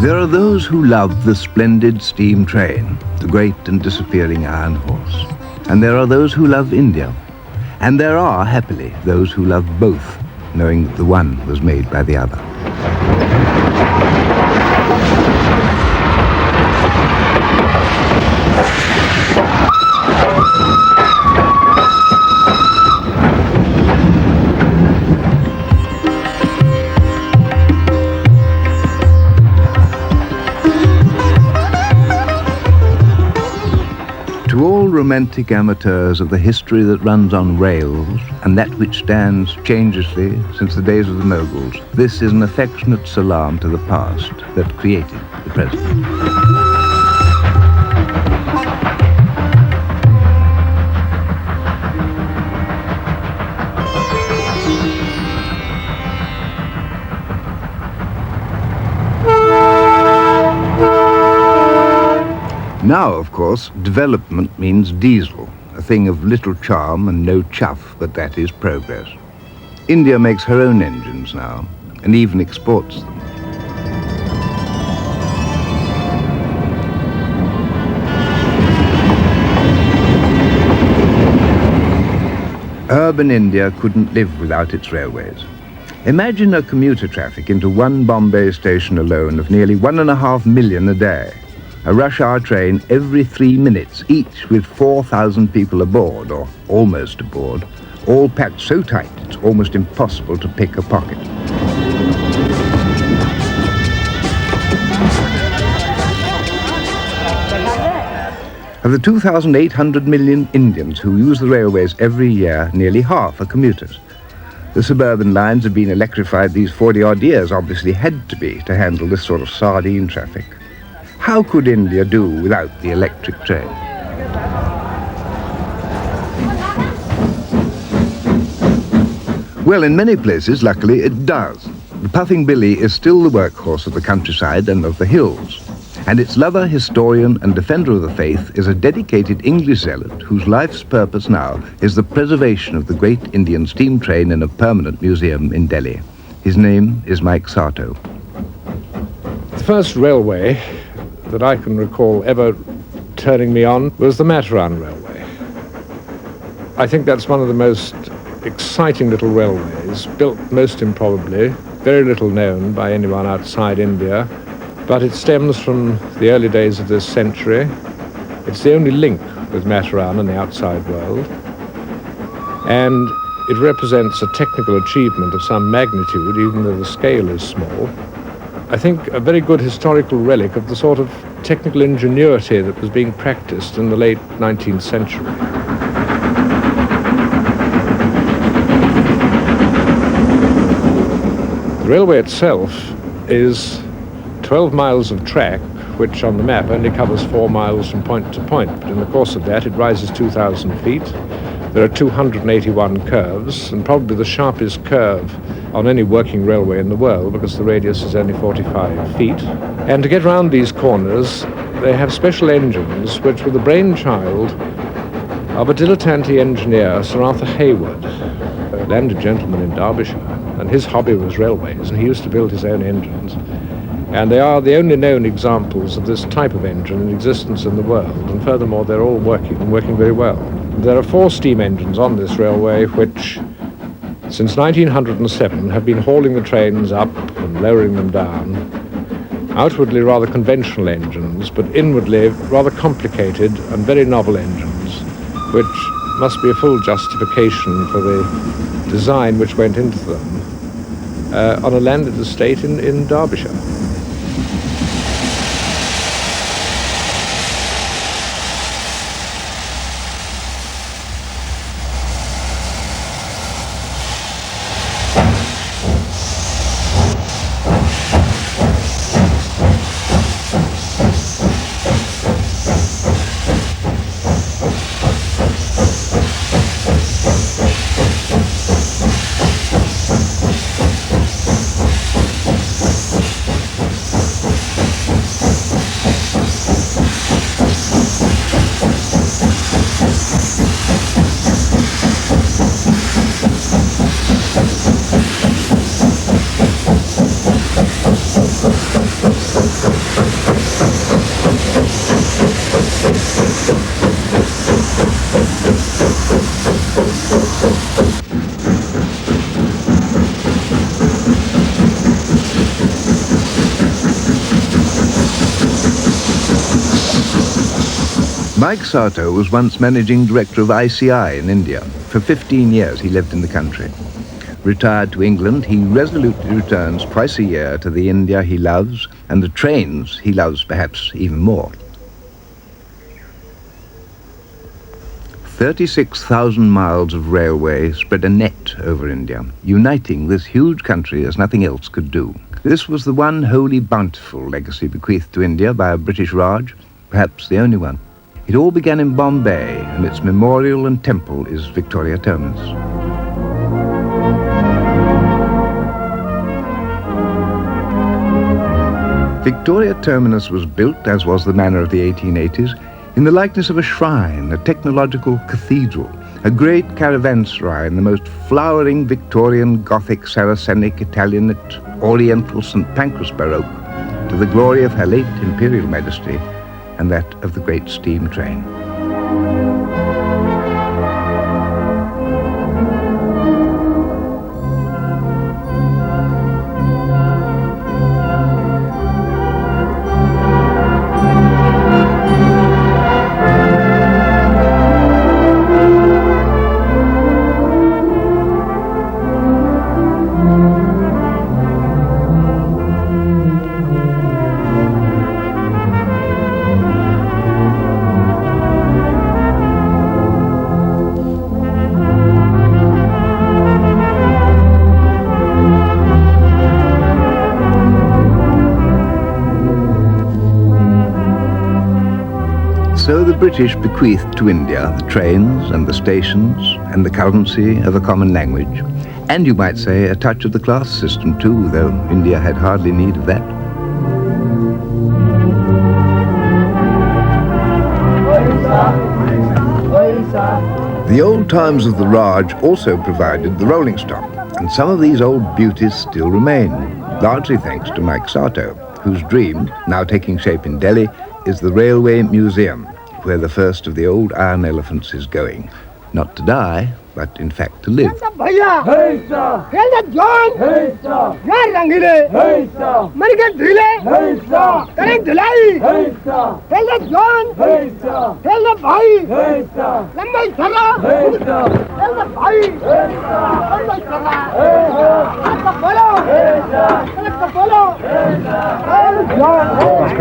There are those who love the splendid steam train, the great and disappearing iron horse. And there are those who love India. And there are, happily, those who love both, knowing that the one was made by the other. To all romantic amateurs of the history that runs on rails and that which stands changelessly since the days of the Moguls, this is an affectionate salam to the past that created the present. Now, of course, development means diesel, a thing of little charm and no chuff, but that is progress. India makes her own engines now, and even exports them. Urban India couldn't live without its railways. Imagine a commuter traffic into one Bombay station alone of nearly 1.5 million a day. A rush-hour train every 3 minutes, each with 4,000 people aboard, or almost aboard, all packed so tight it's almost impossible to pick a pocket. Of the 2,800 million Indians who use the railways every year, nearly half are commuters. The suburban lines have been electrified these 40-odd years, obviously had to be, to handle this sort of sardine traffic. How could India do without the electric train? Well, in many places, luckily, it does. The puffing billy is still the workhorse of the countryside and of the hills. And its lover, historian, and defender of the faith is a dedicated English zealot whose life's purpose now is the preservation of the great Indian steam train in a permanent museum in Delhi. His name is Mike Sato. The first railway that I can recall ever turning me on was the Mataran Railway. I think that's one of the most exciting little railways, built most improbably, very little known by anyone outside India, but it stems from the early days of this century. It's the only link with Mataran and the outside world, and it represents a technical achievement of some magnitude, even though the scale is small. I think a very good historical relic of the sort of technical ingenuity that was being practiced in the late 19th century. The railway itself is 12 miles of track, which on the map only covers 4 miles from point to point, but in the course of that it rises 2,000 feet. There are 281 curves, and probably the sharpest curve on any working railway in the world, because the radius is only 45 feet. And to get round these corners, they have special engines which were the brainchild of a dilettante engineer, Sir Arthur Hayward, a landed gentleman in Derbyshire, and his hobby was railways, and he used to build his own engines. And they are the only known examples of this type of engine in existence in the world, and furthermore they're all working, and working very well. There are 4 steam engines on this railway which, since 1907, have been hauling the trains up and lowering them down. Outwardly rather conventional engines, but inwardly rather complicated and very novel engines, which must be a full justification for the design which went into them on a landed estate in Derbyshire. Mike Sato was once managing director of ICI in India. For 15 years he lived in the country. Retired to England, he resolutely returns twice a year to the India he loves and the trains he loves perhaps even more. 36,000 miles of railway spread a net over India, uniting this huge country as nothing else could do. This was the one wholly bountiful legacy bequeathed to India by a British Raj, perhaps the only one. It all began in Bombay, and its memorial and temple is Victoria Terminus. Victoria Terminus was built, as was the manner of the 1880s, in the likeness of a shrine, a technological cathedral, a great caravanserai in the most flowering Victorian Gothic Saracenic Italianate Oriental St. Pancras Baroque, to the glory of Her late Imperial Majesty and that of the great steam train. So the British bequeathed to India the trains and the stations and the currency of a common language, and you might say a touch of the class system too, though India had hardly need of that. The old times of the Raj also provided the rolling stock, and some of these old beauties still remain, largely thanks to Mike Sato, whose dream, now taking shape in Delhi, is the Railway Museum, where the first of the old iron elephants is going. Not to die, but in fact to live. Must be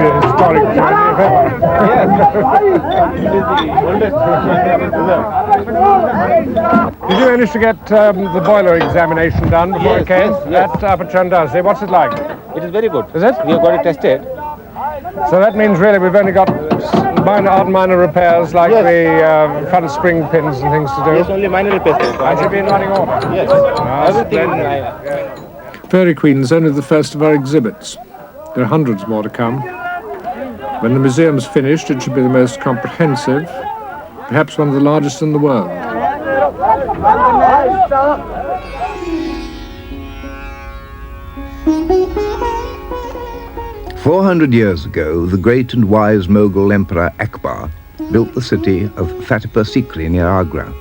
a historic Did you manage to get the boiler examination done before it came? Yes. At Upper Chandazi? What's it like? It is very good. Is it? We have got it tested. So that means really we've only got minor repairs like the front spring pins and things to do. Yes, only minor repairs. And you've been running order? Yes. Everything. Fairy Queen is only the first of our exhibits. There are hundreds more to come. When the museum's finished, it should be the most comprehensive, perhaps one of the largest in the world. 400 years ago, the great and wise Mughal Emperor Akbar built the city of Fatehpur Sikri near Agra,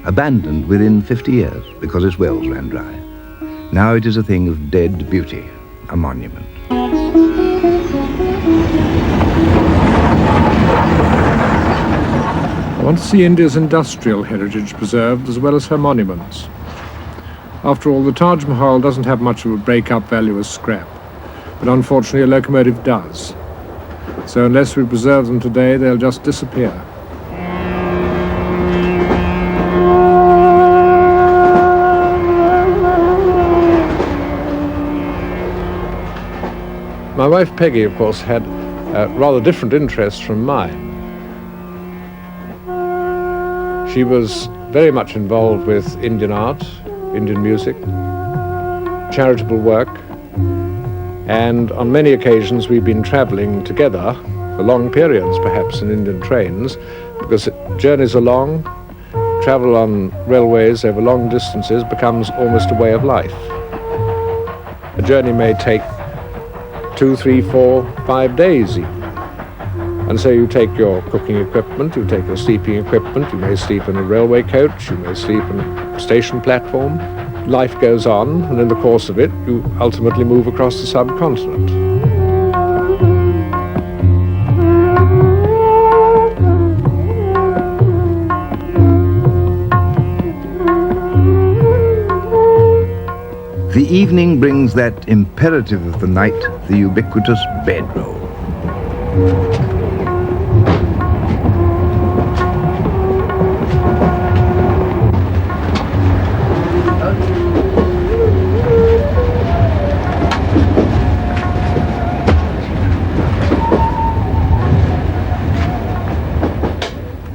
abandoned within 50 years because its wells ran dry. Now it is a thing of dead beauty, a monument. I want to see India's industrial heritage preserved as well as her monuments. After all, the Taj Mahal doesn't have much of a break-up value as scrap, but unfortunately a locomotive does. So unless we preserve them today, they'll just disappear. My wife Peggy, of course, had rather different interests from mine. She was very much involved with Indian art, Indian music, charitable work, and on many occasions we've been traveling together for long periods, perhaps in Indian trains, because journeys are long, travel on railways over long distances becomes almost a way of life. A journey may take 2, 3, 4, 5 days even. And so you take your cooking equipment, you take your sleeping equipment, you may sleep in a railway coach, you may sleep in a station platform. Life goes on, and in the course of it, you ultimately move across the subcontinent. The evening brings that imperative of the night, the ubiquitous bedroll.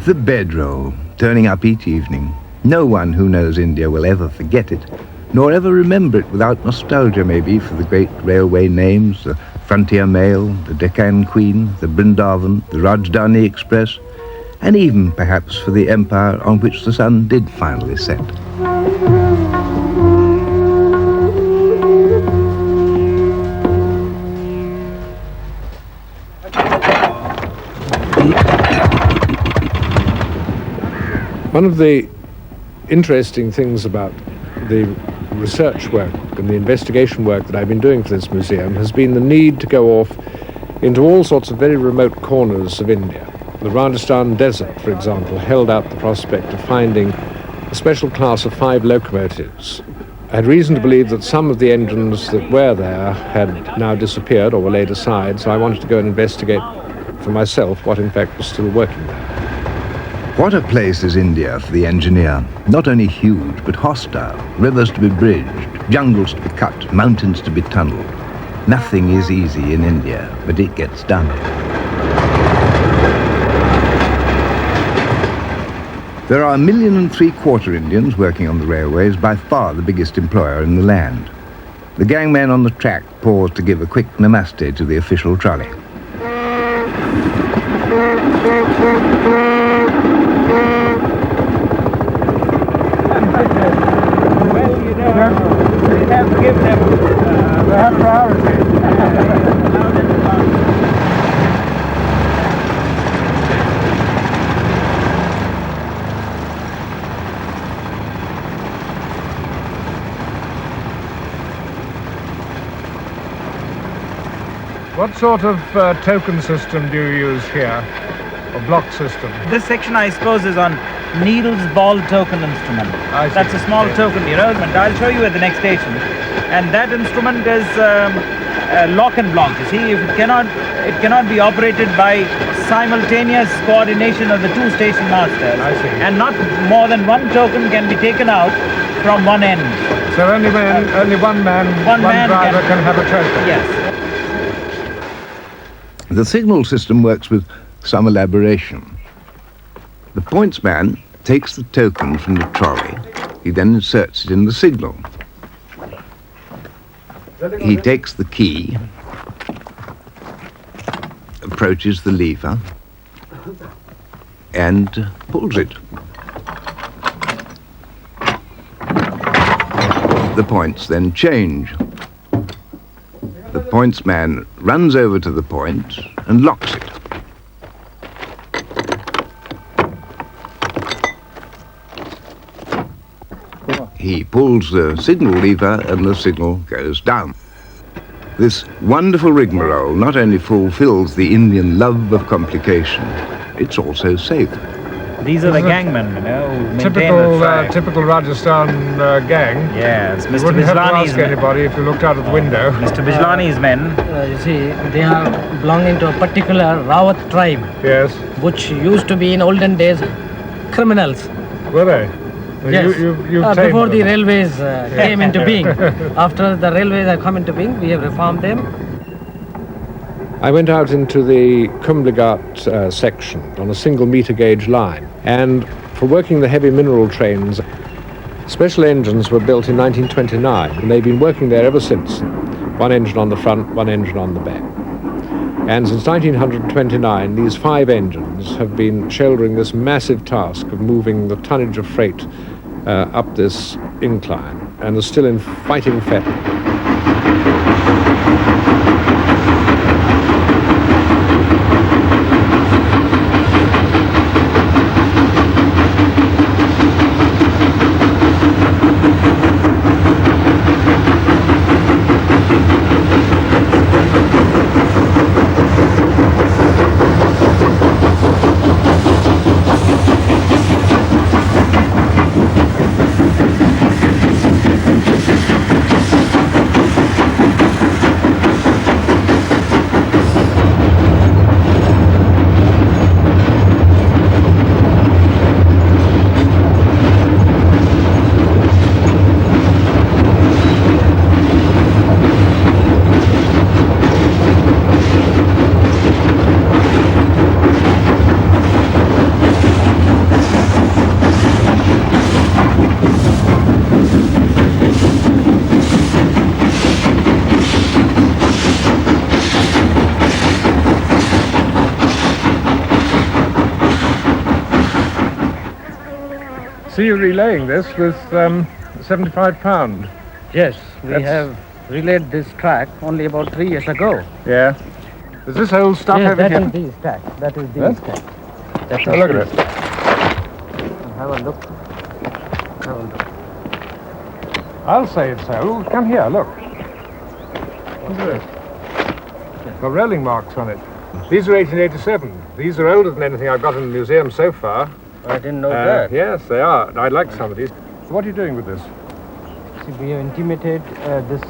The bedroll, turning up each evening. No one who knows India will ever forget it, nor ever remember it without nostalgia maybe for the great railway names, the Frontier Mail, the Deccan Queen, the Brindavan, the Rajdhani Express, and even perhaps for the empire on which the sun did finally set. One of the interesting things about the research work and the investigation work that I've been doing for this museum has been the need to go off into all sorts of very remote corners of India. The Rajasthan desert, for example, held out the prospect of finding a special class of 5 locomotives. I had reason to believe that some of the engines that were there had now disappeared or were laid aside, so I wanted to go and investigate for myself what in fact was still working there. What a place is India for the engineer. Not only huge, but hostile. Rivers to be bridged, jungles to be cut, mountains to be tunneled. Nothing is easy in India, but it gets done. There are 1.75 million Indians working on the railways, by far the biggest employer in the land. The gangmen on the track pause to give a quick namaste to the official trolley. We have to give them priority. What sort of token system do you use here, or block system? This section, I suppose, is on needles ball token instrument. That's a small token, and I'll show you at the next station. And that instrument is lock and block. You see, it cannot be operated by simultaneous coordination of the 2 station masters. I see. And not more than 1 token can be taken out from one end. So only one driver can have a token? Yes. The signal system works with some elaboration. The pointsman takes the token from the trolley. He then inserts it in the signal. He takes the key, approaches the lever, and pulls it. The points then change. The pointsman runs over to the point and locks it. He pulls the signal lever and the signal goes down. This wonderful rigmarole not only fulfills the Indian love of complication, it's also safe. These are the gangmen, who maintain the track. Typical Rajasthan gang. Yes, You Mr. wouldn't have to Bijlani's ask men. anybody if you looked out of the window. Mr. Bijlani's men. You see, they are belonging to a particular Rawat tribe, Yes. which used to be in olden days criminals. Were they? Yes. You've tamed Before the them. railways came into being. After the railways have come into being, we have reformed them. I went out into the Kumbligat section on a single meter gauge line, and for working the heavy mineral trains, special engines were built in 1929, and they've been working there ever since. 1 engine on the front, 1 engine on the back. And since 1929, these 5 engines have been shouldering this massive task of moving the tonnage of freight up this incline, and are still in fighting fettle. see you relaying this with £75. Yes, we have relayed this track only about 3 years ago. Yeah. Is this old stuff Yes, over that here? is these tracks. That is Huh? these tracks. That Oh, is look at these. it. Have a look. Have a look. I'll say it's old. Come here, look. What's this? Got rolling marks on it. These are 1887. These are older than anything I've got in the museum so far. I didn't know that. Yes, they are. I'd like some of these. So what are you doing with this? See, we have intimated this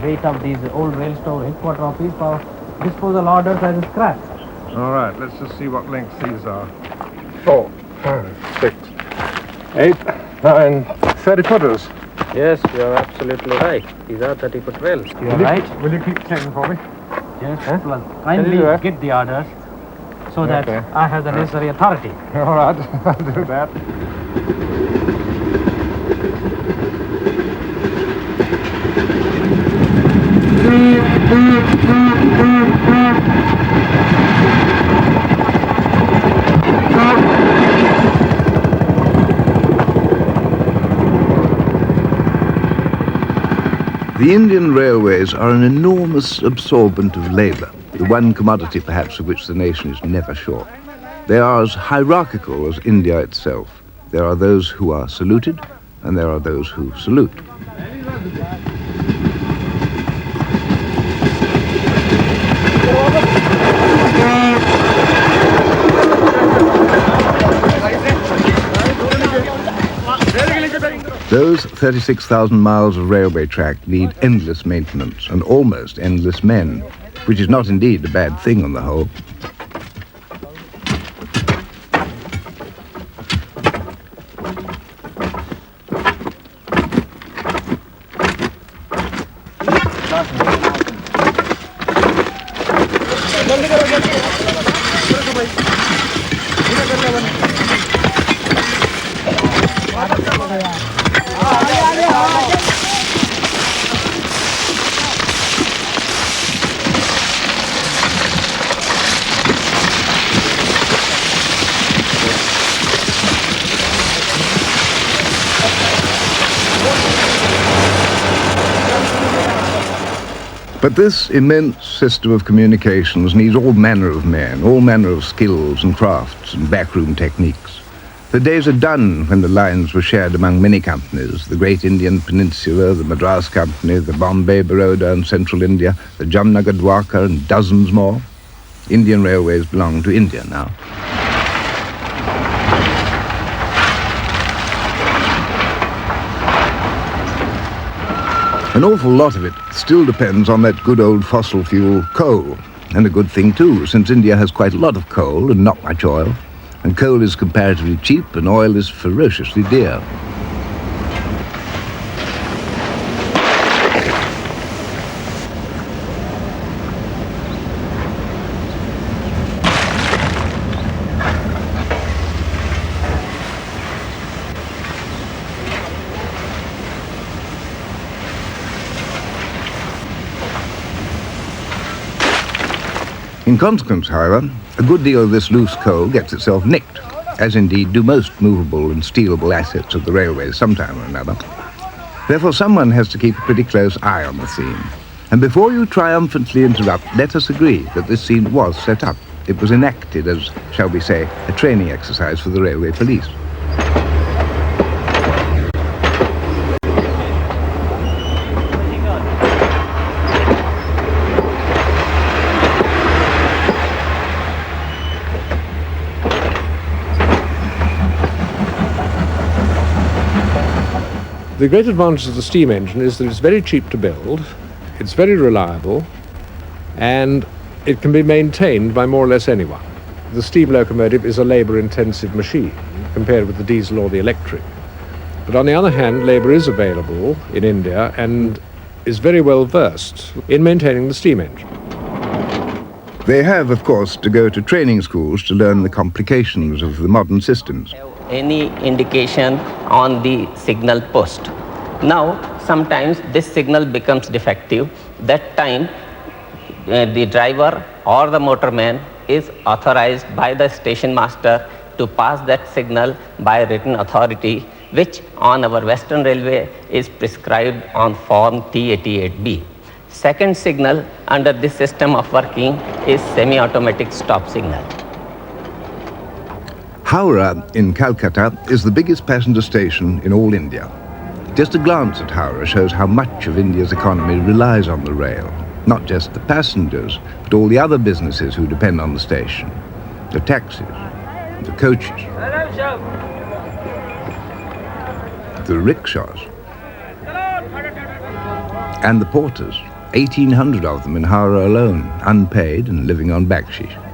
weight of these old rail store headquarter office for disposal orders as scrap. All right, let's just see what lengths these are. 4, 5, 6, 8, 9, 30 footers. Yes, you are absolutely right. These are 30-foot rails. You are right. Will you keep checking for me? Yes, Huh? plus Can kindly you do that? get the orders so that Okay. I have the necessary authority. All right, I'll do that. The Indian railways are an enormous absorbent of labour, the one commodity perhaps of which the nation is never short. They are as hierarchical as India itself. There are those who are saluted, and there are those who salute. Those 36,000 miles of railway track need endless maintenance and almost endless men, which is not indeed a bad thing on the whole. But this immense system of communications needs all manner of men, all manner of skills and crafts and backroom techniques. The days are done when the lines were shared among many companies, the Great Indian Peninsula, the Madras Company, the Bombay, Baroda and Central India, the Jamnagar Dwarka and dozens more. Indian railways belong to India now. An awful lot of it still depends on that good old fossil fuel coal. And a good thing too, since India has quite a lot of coal and not much oil. And coal is comparatively cheap and oil is ferociously dear. In consequence, however, a good deal of this loose coal gets itself nicked, as indeed do most movable and stealable assets of the railways sometime or another. Therefore, someone has to keep a pretty close eye on the scene. And before you triumphantly interrupt, let us agree that this scene was set up. It was enacted as, shall we say, a training exercise for the railway police. The great advantage of the steam engine is that it's very cheap to build, it's very reliable, and it can be maintained by more or less anyone. The steam locomotive is a labour-intensive machine compared with the diesel or the electric. But on the other hand, labour is available in India and is very well versed in maintaining the steam engine. They have, of course, to go to training schools to learn the complications of the modern systems. Any indication on the signal post. Now, sometimes this signal becomes defective. That time, the driver or the motorman is authorized by the station master to pass that signal by written authority which on our Western Railway is prescribed on Form T88B. Second signal under this system of working is semi-automatic stop signal. Howrah in Calcutta is the biggest passenger station in all India. Just a glance at Howrah shows how much of India's economy relies on the rail. Not just the passengers, but all the other businesses who depend on the station. The taxis, the coaches, the rickshaws, and the porters. 1,800 of them in Howrah alone, unpaid and living on backsheesh.